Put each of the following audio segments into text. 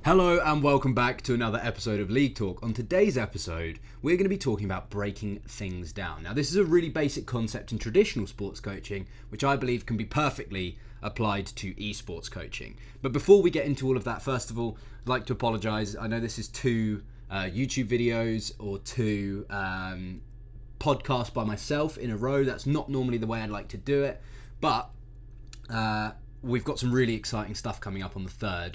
Hello and welcome back to another episode of League Talk. On today's episode, we're going to be talking about breaking things down. Now, this is a really basic concept in traditional sports coaching, which I believe can be perfectly applied to esports coaching. But before we get into all of that, first of all, I'd like to apologise. I know this is two YouTube videos or two podcasts by myself in a row. That's not normally the way I'd like to do it, but we've got some really exciting stuff coming up on the 3rd.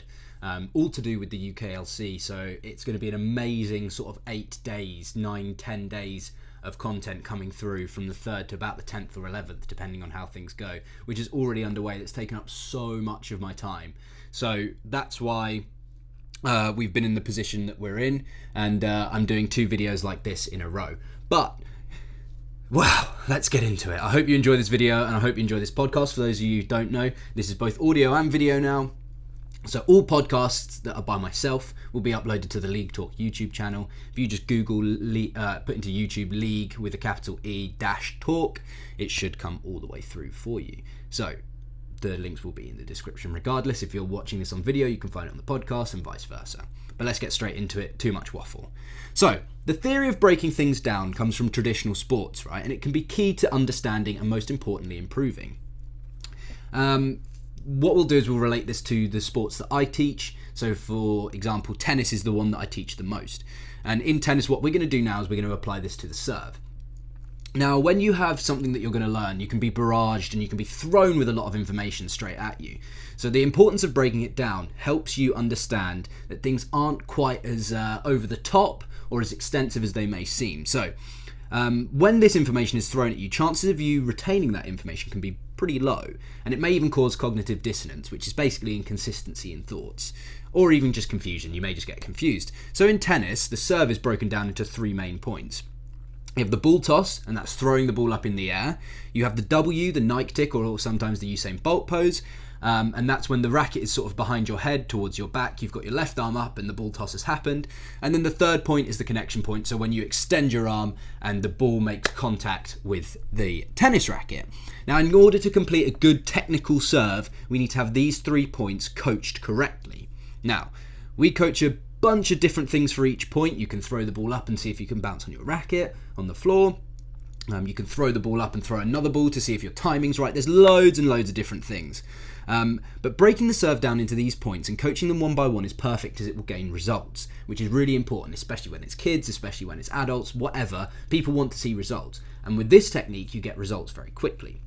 All to do with the UKLC, so it's going to be an amazing sort of 8 days, 9-10 days of content coming through from the 3rd to about the 10th or 11th, depending on how things go, which is already underway. That's taken up so much of my time, so that's why we've been in the position that we're in, and I'm doing 2 videos like this in a row. But wow, let's get into it. I hope you enjoy this video and I hope you enjoy this podcast. For those of you who don't know, this is both audio and video now. So all podcasts that are by myself will be uploaded to the League Talk YouTube channel. If you just Google, put into YouTube League with a capital E -talk, it should come all the way through for you. So the links will be in the description regardless. If you're watching this on video, you can find it on the podcast and vice versa. But let's get straight into it, too much waffle. So the theory of breaking things down comes from traditional sports, right? And it can be key to understanding and most importantly improving. What we'll do is we'll relate this to the sports that I teach. So for example, tennis is the one that I teach the most. And in tennis, what we're going to do now is we're going to apply this to the serve. Now, when you have something that you're going to learn, you can be barraged and you can be thrown with a lot of information straight at you. So the importance of breaking it down helps you understand that things aren't quite as over the top or as extensive as they may seem. So when this information is thrown at you, chances of you retaining that information can be pretty low, and it may even cause cognitive dissonance, which is basically inconsistency in thoughts, or even just confusion. You may just get confused. So in tennis, the serve is broken down into 3 main points. You have the ball toss, and that's throwing the ball up in the air. You have the W, the Nike tick, or sometimes the Usain Bolt pose, and that's when the racket is sort of behind your head towards your back. You've got your left arm up and the ball toss has happened. And then the 3rd point is the connection point, so when you extend your arm and the ball makes contact with the tennis racket. Now, in order to complete a good technical serve, we need to have these 3 points coached correctly. Now, we coach a bunch of different things for each point. You can throw the ball up and see if you can bounce on your racket on the floor. You can throw the ball up and throw another ball to see if your timing's right. There's loads and loads of different things. But breaking the serve down into these points and coaching them one by one is perfect, as it will gain results, which is really important, especially when it's kids, especially when it's adults, whatever. People want to see results. And with this technique, you get results very quickly.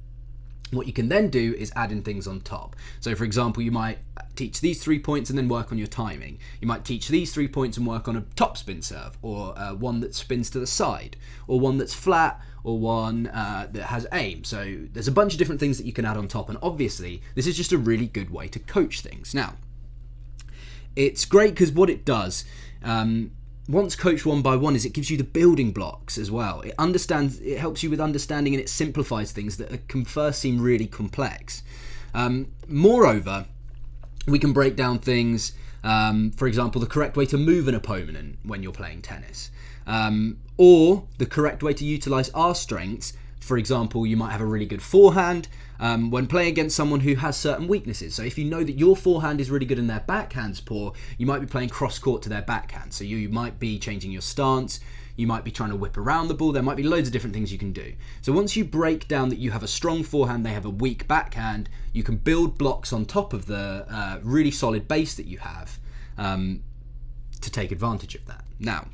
What you can then do is add in things on top. So for example, you might teach these 3 points and then work on your timing. You might teach these 3 points and work on a top spin serve, or one that spins to the side, or one that's flat, or one that has aim. So there's a bunch of different things that you can add on top, and obviously this is just a really good way to coach things. Now, it's great because what it does, once coached one by one, is it gives you the building blocks as well. It helps you with understanding, and it simplifies things that can first seem really complex. Moreover, we can break down things, for example, the correct way to move an opponent when you're playing tennis, or the correct way to utilize our strengths. For example, you might have a really good forehand when playing against someone who has certain weaknesses. So if you know that your forehand is really good and their backhand's poor, you might be playing cross-court to their backhand. So you might be changing your stance, you might be trying to whip around the ball, there might be loads of different things you can do. So once you break down that you have a strong forehand, they have a weak backhand, you can build blocks on top of the really solid base that you have to take advantage of that. Now,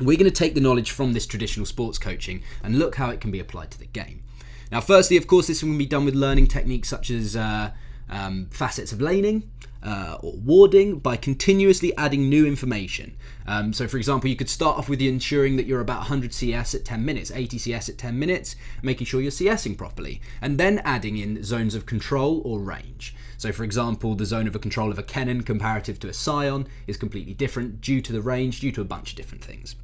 we're going to take the knowledge from this traditional sports coaching and look how it can be applied to the game. Now, firstly, of course, this can be done with learning techniques such as facets of laning or warding by continuously adding new information. So, for example, you could start off with ensuring that you're about 100 CS at 10 minutes, 80 CS at 10 minutes, making sure you're CSing properly, and then adding in zones of control or range. So, for example, the zone of a control of a Kennen comparative to a Scion is completely different due to the range, due to a bunch of different things.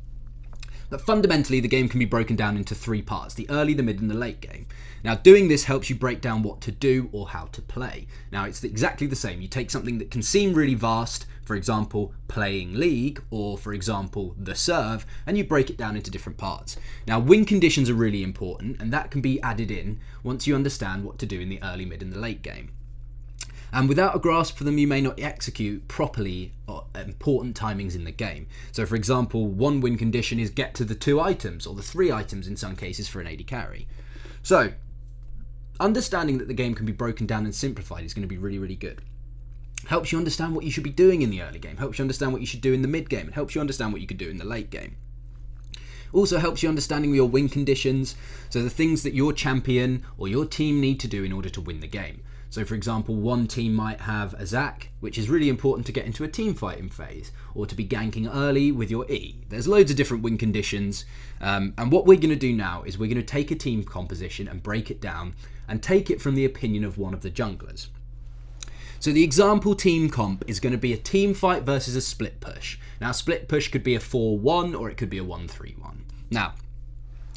But fundamentally, the game can be broken down into 3 parts: the early, the mid, and the late game. Now, doing this helps you break down what to do or how to play. Now, it's exactly the same. You take something that can seem really vast, for example, playing League, or for example, the serve, and you break it down into different parts. Now, win conditions are really important, and that can be added in once you understand what to do in the early, mid, and the late game. And without a grasp for them, you may not execute properly important timings in the game. So for example, one win condition is get to the 2 items, or the 3 items in some cases for an AD carry. So understanding that the game can be broken down and simplified is going to be really, really good. Helps you understand what you should be doing in the early game, helps you understand what you should do in the mid game, and helps you understand what you could do in the late game. Also helps you understanding your win conditions, so the things that your champion or your team need to do in order to win the game. So for example, one team might have a Zac, which is really important to get into a team fighting phase, or to be ganking early with your E. There's loads of different win conditions, and what we're going to do now is we're going to take a team composition and break it down, and take it from the opinion of one of the junglers. So the example team comp is going to be a team fight versus a split push. Now, split push could be a 4-1 or it could be a 1-3-1. Now,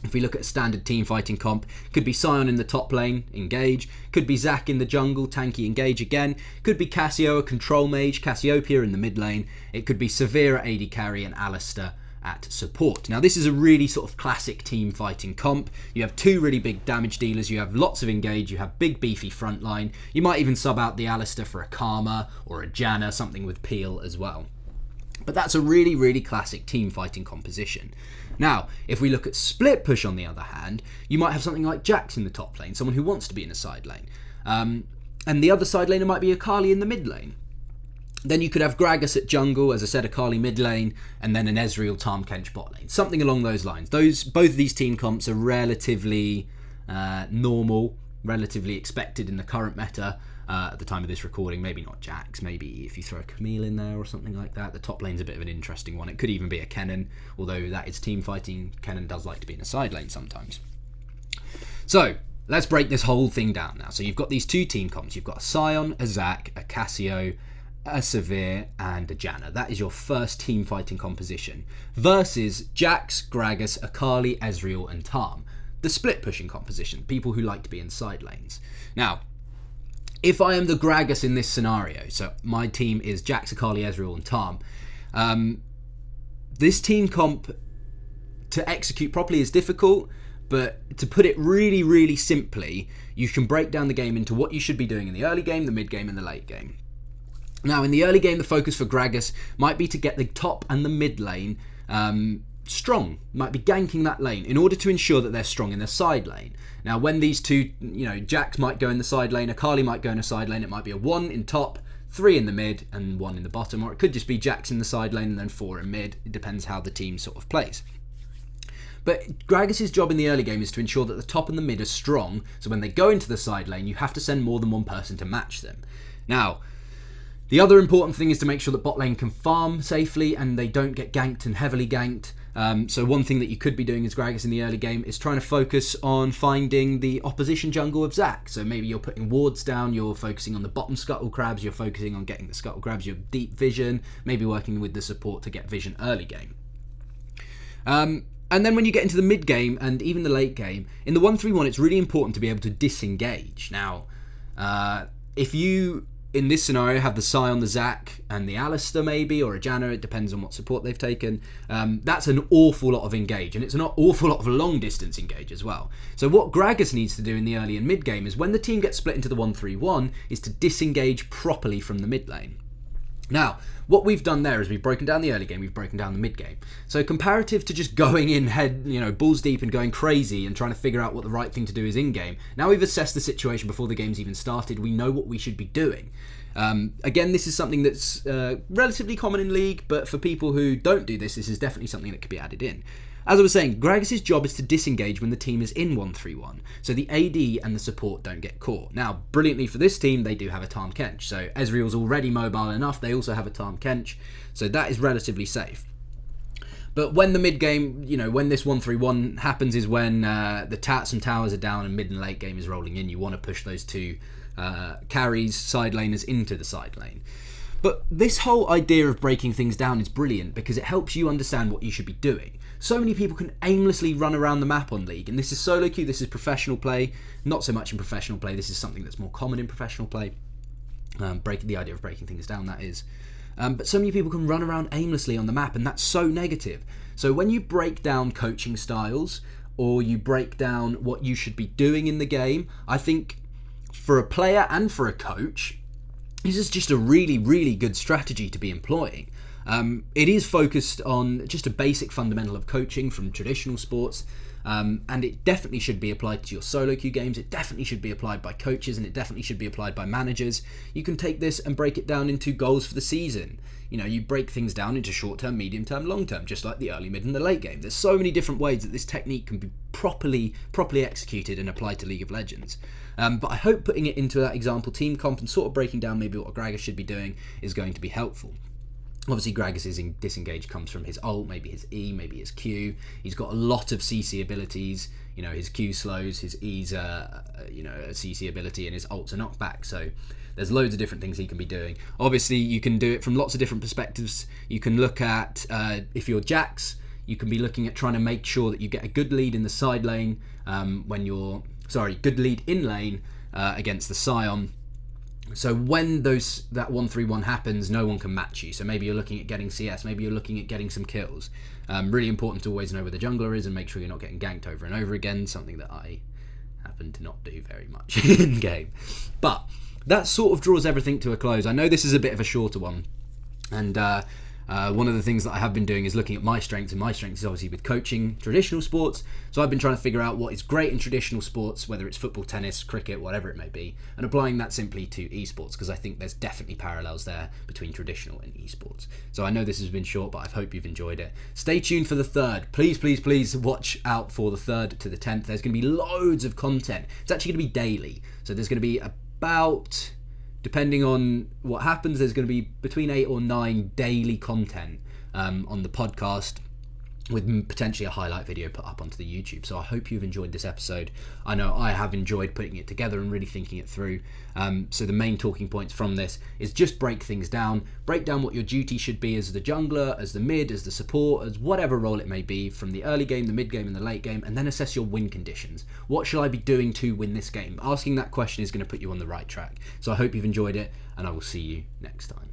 if we look at a standard team fighting comp, could be Sion in the top lane, engage. Could be Zac in the jungle, tanky, engage again. Could be Cassio, a control mage, Cassiopeia in the mid lane. It could be Severe AD carry and Alistair at support. Now this is a really sort of classic team fighting comp. You have 2 really big damage dealers, you have lots of engage, you have big beefy front line. You might even sub out the Alistair for a Karma or a Janna, something with peel as well. But that's a really, really classic team fighting composition. Now, if we look at split push on the other hand, you might have something like Jax in the top lane, someone who wants to be in a side lane. And the other side laner might be Akali in the mid lane. Then you could have Gragas at jungle, as I said, Akali mid lane, and then an Ezreal Tahm Kench bot lane. Something along those lines. Both of these team comps are relatively normal, relatively expected in the current meta at the time of this recording. Maybe not Jax, maybe if you throw a Camille in there or something like that. The top lane's a bit of an interesting one. It could even be a Kennen, although that is team fighting. Kennen does like to be in a side lane sometimes. So let's break this whole thing down now. So you've got these 2 team comps. You've got a Sion, a Zac, a Cassio, a Severe and a Janna. That is your first team fighting composition versus Jax, Gragas, Akali, Ezreal and Tahm, the split pushing composition, people who like to be in side lanes. Now, if I am the Gragas in this scenario, so my team is Jax, Akali, Ezreal and Tahm, this team comp to execute properly is difficult, but to put it really, really simply, you can break down the game into what you should be doing in the early game, the mid game and the late game. Now, in the early game, the focus for Gragas might be to get the top and the mid lane strong, might be ganking that lane in order to ensure that they're strong in their side lane. Now, when these 2, Jax might go in the side lane, Akali might go in a side lane, it might be a 1 in top, 3 in the mid, and 1 in the bottom, or it could just be Jax in the side lane and then 4 in mid. It depends how the team sort of plays. But Gragas' job in the early game is to ensure that the top and the mid are strong, so when they go into the side lane, you have to send more than one person to match them. Now, the other important thing is to make sure that bot lane can farm safely and they don't get ganked and heavily ganked. So one thing that you could be doing as Gragas in the early game is trying to focus on finding the opposition jungle of Zac. So maybe you're putting wards down, you're focusing on the bottom scuttle crabs, you're focusing on getting the scuttle crabs, your deep vision, maybe working with the support to get vision early game. And then when you get into the mid game and even the late game, in the 1-3-1 it's really important to be able to disengage. Now, if you in this scenario have the Sion, the Zac and the Alistair maybe, or a Janna, it depends on what support they've taken, that's an awful lot of engage, and it's an awful lot of long distance engage as well. So what Gragas needs to do in the early and mid game is when the team gets split into the 1-3-1 is to disengage properly from the mid lane. Now, what we've done there is we've broken down the early game, we've broken down the mid game. So comparative to just going in head, balls deep and going crazy and trying to figure out what the right thing to do is in game, now we've assessed the situation before the game's even started, we know what we should be doing. Again, this is something that's relatively common in League, but for people who don't do this, this is definitely something that could be added in. As I was saying, Gragas' job is to disengage when the team is in 1-3-1, so the AD and the support don't get caught. Now, brilliantly for this team, they do have a Tahm Kench, so Ezreal's already mobile enough, they also have a Tahm Kench, so that is relatively safe. But when the mid game, when this 1-3-1 happens is when some towers are down and mid and late game is rolling in. You want to push those 2 carries, side laners into the side lane. But this whole idea of breaking things down is brilliant because it helps you understand what you should be doing. So many people can aimlessly run around the map on League, and this is solo queue, this is professional play, not so much in professional play, this is something that's more common in professional play. The idea of breaking things down, that is. But so many people can run around aimlessly on the map, and that's so negative. So when you break down coaching styles, or you break down what you should be doing in the game, I think for a player and for a coach, this is just a really, really good strategy to be employing. It is focused on just a basic fundamental of coaching from traditional sports, and it definitely should be applied to your solo queue games. It definitely should be applied by coaches, and it definitely should be applied by managers. You can take this and break it down into goals for the season. You break things down into short term, medium term, long term, just like the early, mid, and the late game. There's so many different ways that this technique can be properly executed and applied to League of Legends. But I hope putting it into that example team comp and sort of breaking down maybe what Gragas should be doing is going to be helpful. Obviously, Gragas' disengage comes from his ult, maybe his E, maybe his Q. He's got a lot of CC abilities. His Q slows, his E's a CC ability, and his ult's a knockback. So there's loads of different things he can be doing. Obviously, you can do it from lots of different perspectives. You can look at, if you're Jax, you can be looking at trying to make sure that you get a good lead in the side lane good lead in lane against the Scion. So when that 1-3-1 happens, no one can match you. So maybe you're looking at getting CS, maybe you're looking at getting some kills. Really important to always know where the jungler is and make sure you're not getting ganked over and over again, something that I happen to not do very much in game. But that sort of draws everything to a close. I know this is a bit of a shorter one, and one of the things that I have been doing is looking at my strengths, and my strengths is obviously with coaching traditional sports. So I've been trying to figure out what is great in traditional sports, whether it's football, tennis, cricket, whatever it may be, and applying that simply to esports, because I think there's definitely parallels there between traditional and esports. So I know this has been short, but I hope you've enjoyed it. Stay tuned for the 3rd. Please watch out for the 3rd to the 10th. There's going to be loads of content. It's actually going to be daily. So there's going to be about, depending on what happens, there's going to be between 8 or 9 daily content on the podcast, with potentially a highlight video put up onto the YouTube. So I hope you've enjoyed this episode. I know I have enjoyed putting it together and really thinking it through. So the main talking points from this is just break things down. Break down what your duty should be as the jungler, as the mid, as the support, as whatever role it may be, from the early game, the mid game, and the late game, and then assess your win conditions. What should I be doing to win this game? Asking that question is going to put you on the right track. So I hope you've enjoyed it, and I will see you next time.